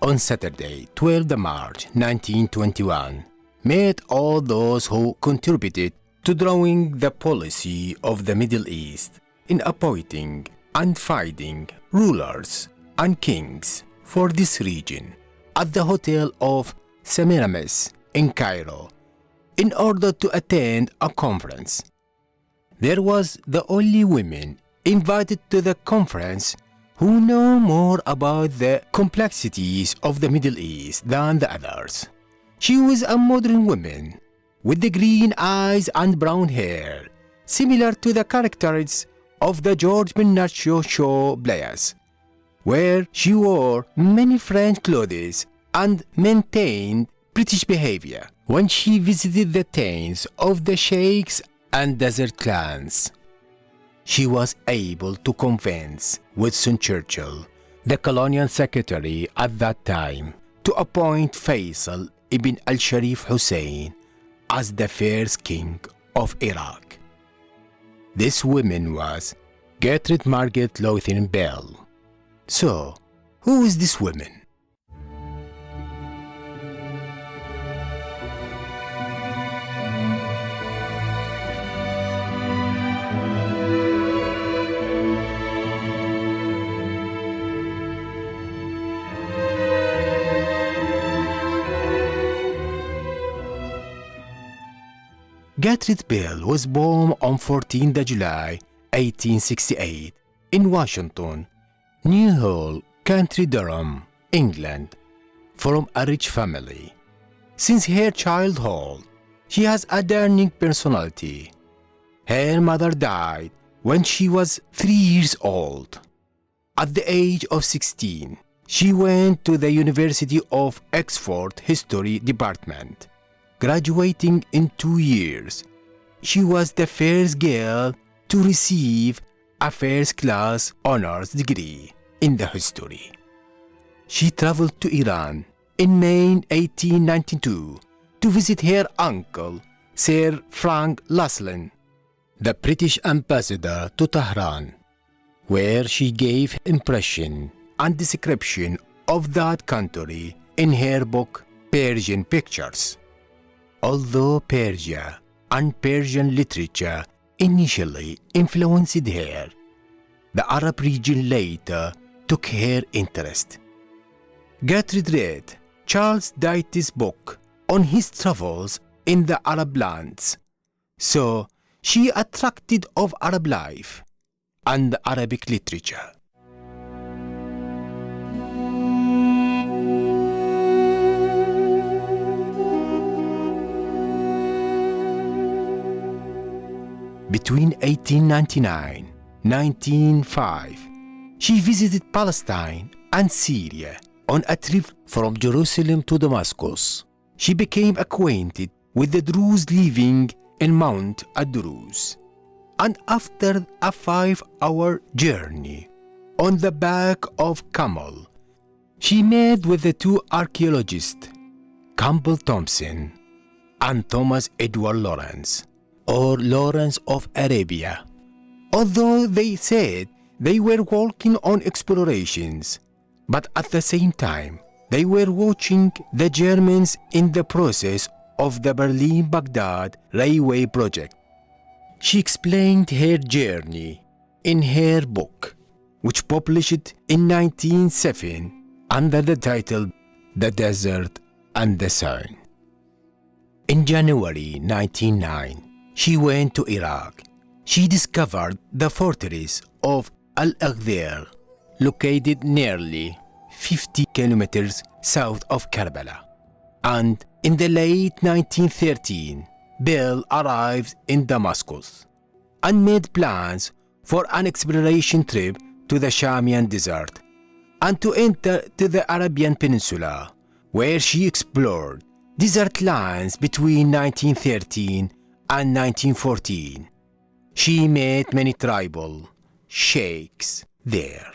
on Saturday, 12 March 1921, met all those who contributed to drawing the policy of the Middle East in appointing and finding rulers and kings for this region at the Hotel of Semiramis in Cairo in order to attend a conference. There was the only woman invited to the conference who know more about the complexities of the Middle East than the others. She was a modern woman with the green eyes and brown hair, similar to the characters of the George Bernaccio show plays, where she wore many French clothes and maintained British behavior when she visited the tents of the sheikhs and desert clans. She was able to convince Winston Churchill, the colonial secretary at that time, to appoint Faisal ibn al-Sharif Hussein as the first king of Iraq. This woman was Gertrude Margaret Lothian Bell. So, who is this woman? Gertrude Bell was born on 14 July 1868 in Washington, Newhall, County Durham, England, from a rich family. Since her childhood, she has a daring personality. Her mother died when she was 3 years old. At the age of 16, she went to the University of Oxford History Department, graduating in 2 years. She was the first girl to receive a first-class honors degree in the history. She traveled to Iran in May 1892 to visit her uncle, Sir Frank Laslin, the British ambassador to Tehran, where she gave impression and description of that country in her book Persian Pictures. Although Persia and Persian literature initially influenced her, the Arab region later took her interest. Gertrude read Charles Dietz' book on his travels in the Arab lands, so she attracted of Arab life and Arabic literature. Between 1899 and 1905, she visited Palestine and Syria on a trip from Jerusalem to Damascus. She became acquainted with the Druze living in Mount ad-Druze. And after a 5-hour journey on the back of camel, she met with the two archaeologists, Campbell Thompson and Thomas Edward Lawrence, or Lawrence of Arabia. Although they said they were working on explorations, but at the same time, they were watching the Germans in the process of the Berlin-Baghdad railway project. She explained her journey in her book, which published in 1907 under the title The Desert and the Sun. In January 1909, she went to Iraq. She discovered the fortress of Al-Aghdar, located nearly 50 kilometers south of Karbala. And in the late 1913, Bell arrived in Damascus and made plans for an exploration trip to the Shamian Desert and to enter to the Arabian Peninsula, where she explored desert lands between 1913 and 1914. She met many tribal sheikhs there.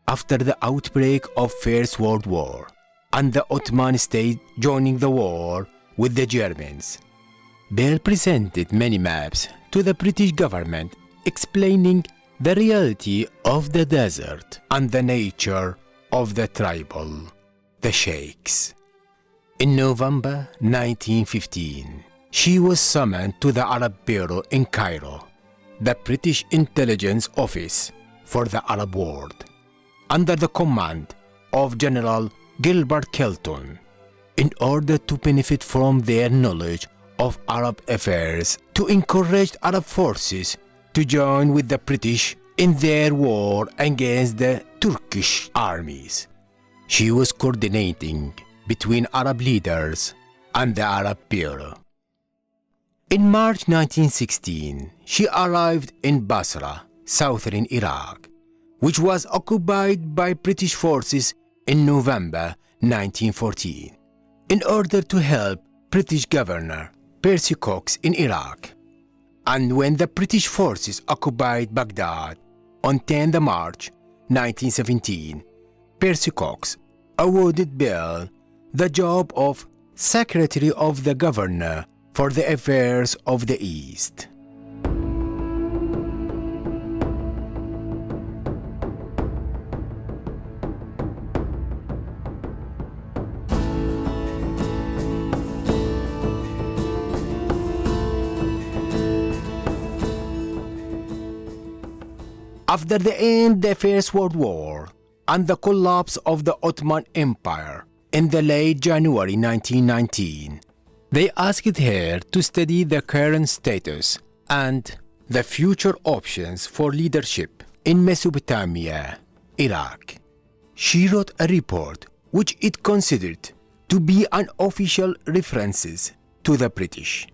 After the outbreak of First World War, and the Ottoman state joining the war with the Germans. Bell presented many maps to the British government explaining the reality of the desert and the nature of the tribal, the sheikhs. In November 1915, she was summoned to the Arab Bureau in Cairo, the British intelligence office for the Arab world, under the command of General Gilbert Kelton, in order to benefit from their knowledge of Arab affairs, to encourage Arab forces to join with the British in their war against the Turkish armies. She was coordinating between Arab leaders and the Arab Bureau. In March 1916, she arrived in Basra, southern Iraq, which was occupied by British forces in November 1914, in order to help British Governor Percy Cox in Iraq. And when the British forces occupied Baghdad on 10 March 1917, Percy Cox awarded Bell the job of Secretary of the Governor for the Affairs of the East. After the end of the First World War and the collapse of the Ottoman Empire in the late January 1919, they asked her to study the current status and the future options for leadership in Mesopotamia, Iraq. She wrote a report which it considered to be unofficial references to the British.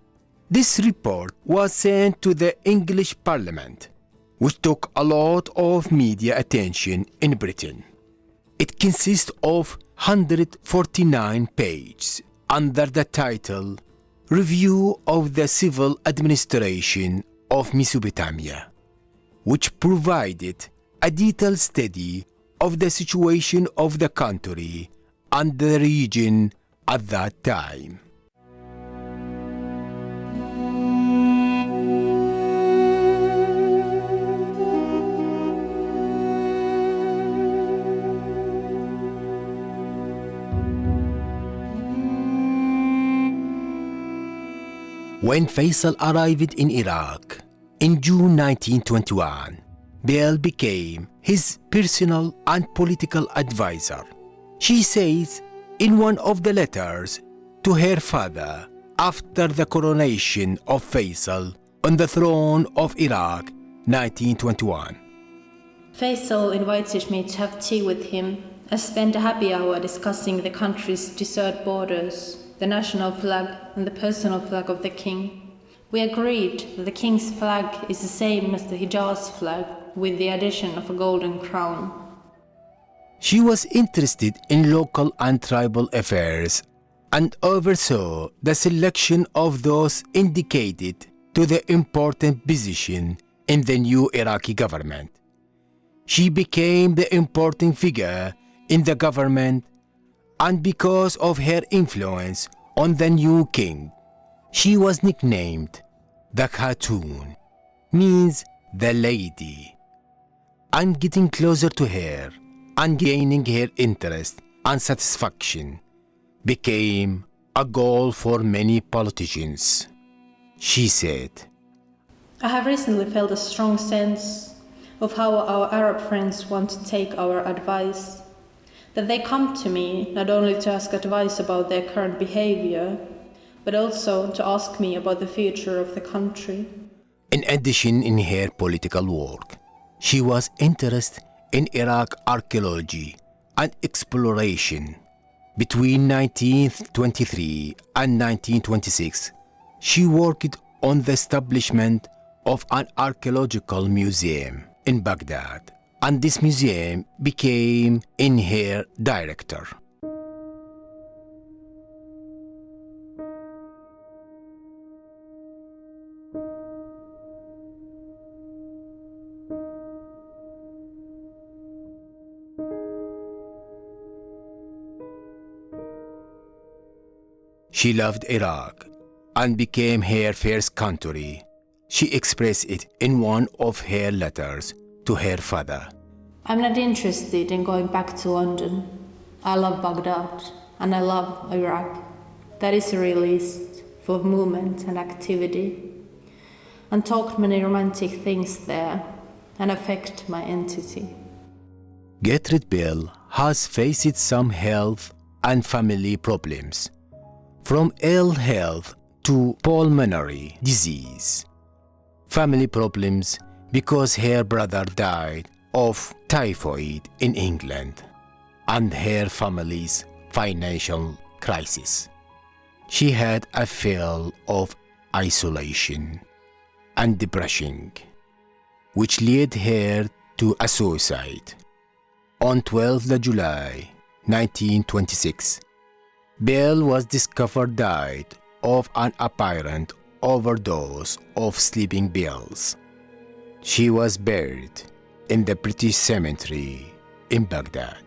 This report was sent to the English Parliament, which took a lot of media attention in Britain. It consists of 149 pages under the title Review of the Civil Administration of Mesopotamia, which provided a detailed study of the situation of the country and the region at that time. When Faisal arrived in Iraq in June 1921, Bell became his personal and political advisor. She says in one of the letters to her father after the coronation of Faisal on the throne of Iraq 1921. Faisal invited me to have tea with him and spend a happy hour discussing the country's desert borders, the national flag and the personal flag of the king. We agreed that the king's flag is the same as the Hijaz flag, with the addition of a golden crown. She was interested in local and tribal affairs and oversaw the selection of those indicated to the important position in the new Iraqi government. She became the important figure in the government, and because of her influence on the new king, she was nicknamed the Khatun, means the lady. And getting closer to her and gaining her interest and satisfaction became a goal for many politicians. She said, I have recently felt a strong sense of how our Arab friends want to take our advice. That they come to me not only to ask advice about their current behavior, but also to ask me about the future of the country. In addition, in her political work, she was interested in Iraq archaeology and exploration. Between 1923 and 1926, she worked on the establishment of an archaeological museum in Baghdad, and this museum became in her director. She loved Iraq and became her first country. She expressed it in one of her letters to her father. I'm not interested in going back to London. I love Baghdad and I love Iraq. That is a release for movement and activity, and talked many romantic things there and affect my entity. Gertrude Bell has faced some health and family problems, from ill health to pulmonary disease. Family problems because her brother died of typhoid in England, and her family's financial crisis. She had a feel of isolation and depression, which led her to a suicide. On 12 July 1926, Bell was discovered dead of an apparent overdose of sleeping pills. She was buried in the British cemetery in Baghdad.